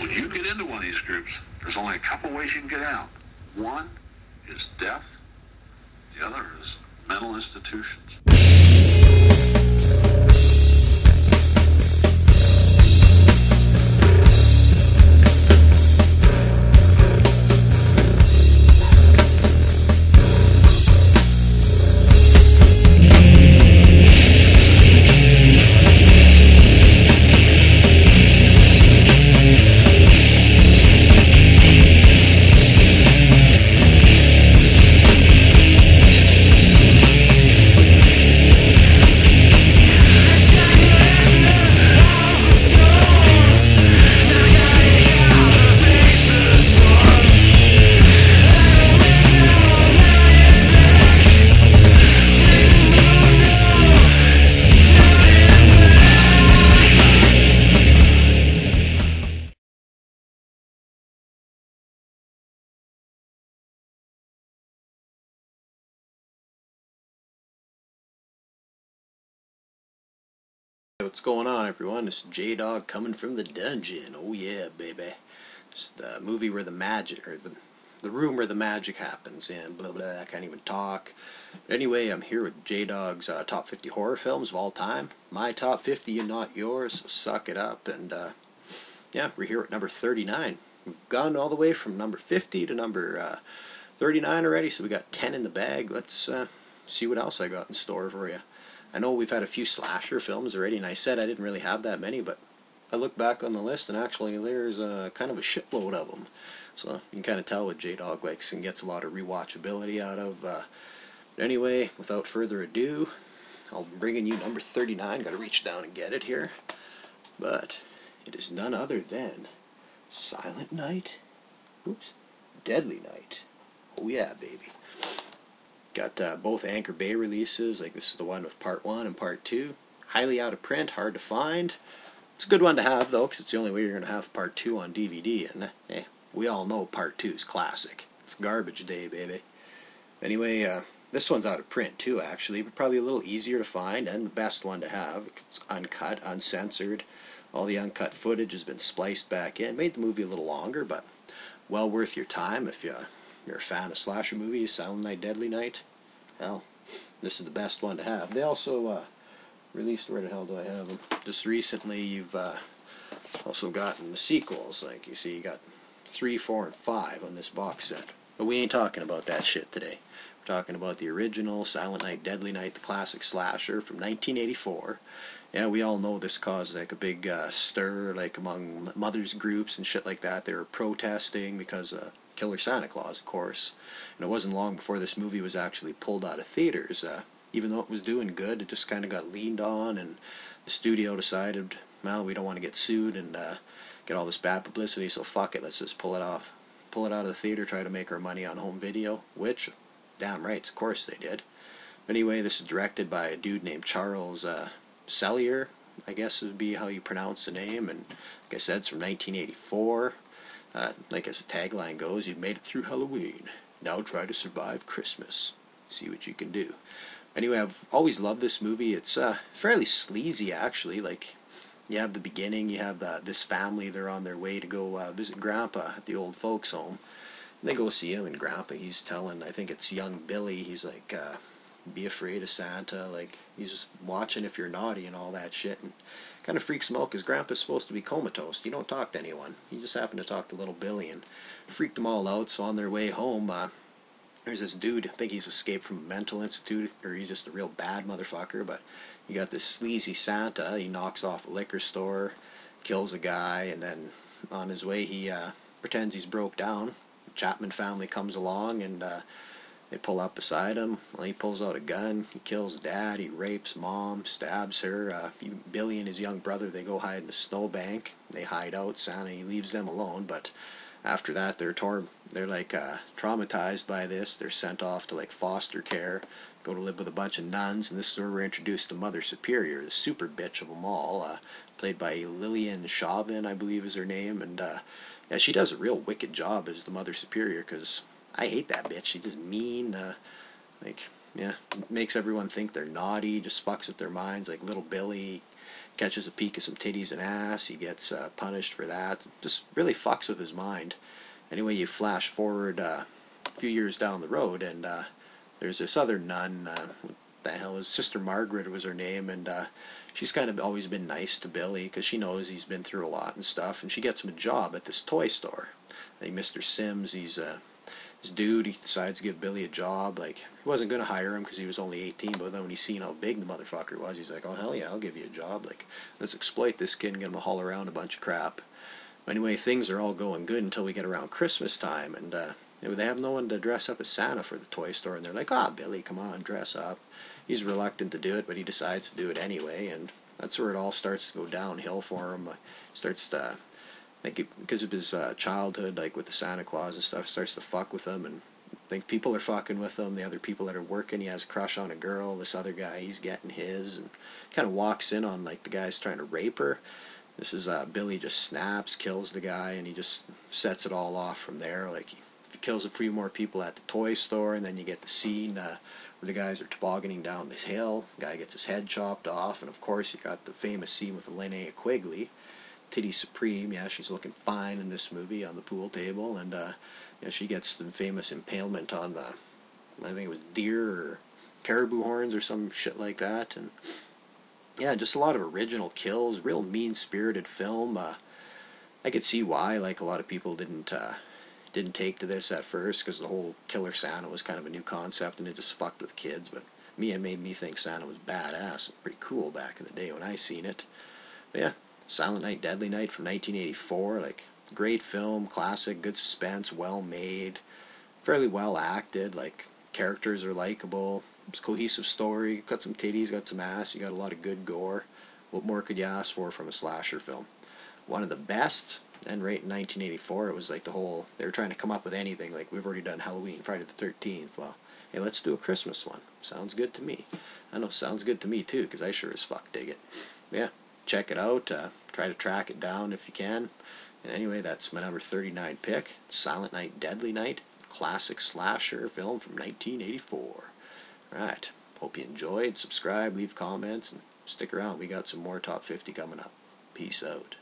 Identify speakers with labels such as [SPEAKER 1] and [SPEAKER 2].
[SPEAKER 1] When you get into one of these groups, there's only a couple ways you can get out. One is death. The other is mental institutions.
[SPEAKER 2] What's going on, everyone? This is J-Dog coming from the dungeon. Oh yeah, baby. It's the movie where the magic, or the room where the magic happens, and blah blah, I can't even talk. But anyway, I'm here with J-Dog's top 50 horror films of all time. My top 50 and not yours, so suck it up. And yeah, we're here at number 39. We've gone all the way from number 50 to number 39 already, so we got 10 in the bag. Let's see what else I got in store for you. I know we've had a few slasher films already, and I said I didn't really have that many, but I look back on the list, and actually there's kind of a shitload of them. So you can kind of tell what J-Dog likes and gets a lot of rewatchability out of. But anyway, without further ado, I'll be bringing you number 39. Got to reach down and get it here. But it is none other than Silent Night. Oops. Deadly Night. Oh yeah, baby. Got both Anchor Bay releases, like this is the one with part 1 and part 2. Highly out of print, hard to find. It's a good one to have, though, because it's the only way you're going to have part 2 on DVD, and we all know part 2 is classic. It's garbage day, baby. Anyway, this one's out of print, too, actually, but probably a little easier to find, and the best one to have. It's uncut, uncensored. All the uncut footage has been spliced back in. Made the movie a little longer, but well worth your time if you're a fan of slasher movies. Silent Night, Deadly Night. Hell, this is the best one to have. They also released, where the hell do I have them? Just recently, you've also gotten the sequels. Like you see, you got 3, 4, and 5 on this box set. But we ain't talking about that shit today. We're talking about the original Silent Night, Deadly Night, the classic slasher from 1984. Yeah, we all know this caused like a big stir, like among mothers groups and shit like that. They were protesting because Killer Santa Claus, of course. And it wasn't long before this movie was actually pulled out of theaters. Even though it was doing good, it just kind of got leaned on, and the studio decided, well, we don't want to get sued and get all this bad publicity, so fuck it, let's just pull it out of the theater, try to make our money on home video, which, damn right, of course they did. But anyway, this is directed by a dude named Charles Sellier, I guess would be how you pronounce the name, and like I said, it's from 1984. Like as the tagline goes, you've made it through Halloween. Now try to survive Christmas. See what you can do. Anyway, I've always loved this movie. It's fairly sleazy, actually. Like, you have the beginning, you have this family, they're on their way to go visit Grandpa at the old folks' home. And they go see him, and Grandpa, he's telling, I think it's young Billy, he's like, be afraid of Santa, like, he's just watching if you're naughty and all that shit, and kind of freaks him out, because Grandpa's supposed to be comatose. You don't talk to anyone. You just happen to talk to little Billy, and freaked them all out. So on their way home, there's this dude, I think he's escaped from a mental institute, or he's just a real bad motherfucker, but you got this sleazy Santa, he knocks off a liquor store, kills a guy, and then on his way he pretends he's broke down. The Chapman family comes along, and they pull up beside him. Well, he pulls out a gun, he kills Dad, he rapes Mom, stabs her. Billy and his young brother, they go hide in the snowbank. They hide out. Santa, he leaves them alone, but after that they're like traumatized by this. They're sent off to like foster care, go to live with a bunch of nuns, and this is where we're introduced to Mother Superior, the super bitch of them all, played by Lillian Chauvin, I believe is her name, and yeah, she does a real wicked job as the Mother Superior, because I hate that bitch. She's just mean, like, yeah, makes everyone think they're naughty, just fucks with their minds, like little Billy catches a peek of some titties and ass, he gets punished for that. Just really fucks with his mind. Anyway, you flash forward a few years down the road, and there's this other nun, what the hell was Sister Margaret was her name, and she's kind of always been nice to Billy because she knows he's been through a lot and stuff, and she gets him a job at this toy store. I think Mr. Sims, he's this dude, he decides to give Billy a job. Like, he wasn't going to hire him because he was only 18, but then when he seen how big the motherfucker was, he's like, oh hell yeah, I'll give you a job. Like, let's exploit this kid and get him to haul around a bunch of crap. Anyway, things are all going good until we get around Christmas time, and they have no one to dress up as Santa for the toy store, and they're like, ah, Billy, come on, dress up. He's reluctant to do it, but he decides to do it anyway, and that's where it all starts to go downhill for him. He starts to, like, because of his childhood, like with the Santa Claus and stuff, starts to fuck with him, and think people are fucking with him. The other people that are working, he has a crush on a girl. This other guy, he's getting his, and kind of walks in on, like, the guy's trying to rape her. This is Billy just snaps, kills the guy, and he just sets it all off from there. Like, he kills a few more people at the toy store, and then you get the scene where the guys are tobogganing down this hill. The guy gets his head chopped off, and of course you got the famous scene with Linnea Quigley, Titty Supreme. Yeah, she's looking fine in this movie on the pool table, and she gets the famous impalement on the, I think it was deer or caribou horns or some shit like that, and yeah, just a lot of original kills, real mean-spirited film. I could see why, like, a lot of people didn't take to this at first, because the whole Killer Santa was kind of a new concept, and it just fucked with kids, but it made me think Santa was badass and pretty cool back in the day when I seen it. But yeah, Silent Night, Deadly Night from 1984, like, great film, classic, good suspense, well made, fairly well acted, like, characters are likable, it's a cohesive story, got some titties, got some ass, you got a lot of good gore. What more could you ask for from a slasher film? One of the best, and right in 1984, it was like the whole, they were trying to come up with anything, like, we've already done Halloween, Friday the 13th, well, hey, let's do a Christmas one. Sounds good to me. I know, sounds good to me too, because I sure as fuck dig it. Yeah, check it out, try to track it down if you can. And anyway, that's my number 39 pick, Silent Night, Deadly Night, classic slasher film from 1984. Alright, hope you enjoyed, subscribe, leave comments, and stick around, we got some more Top 50 coming up. Peace out.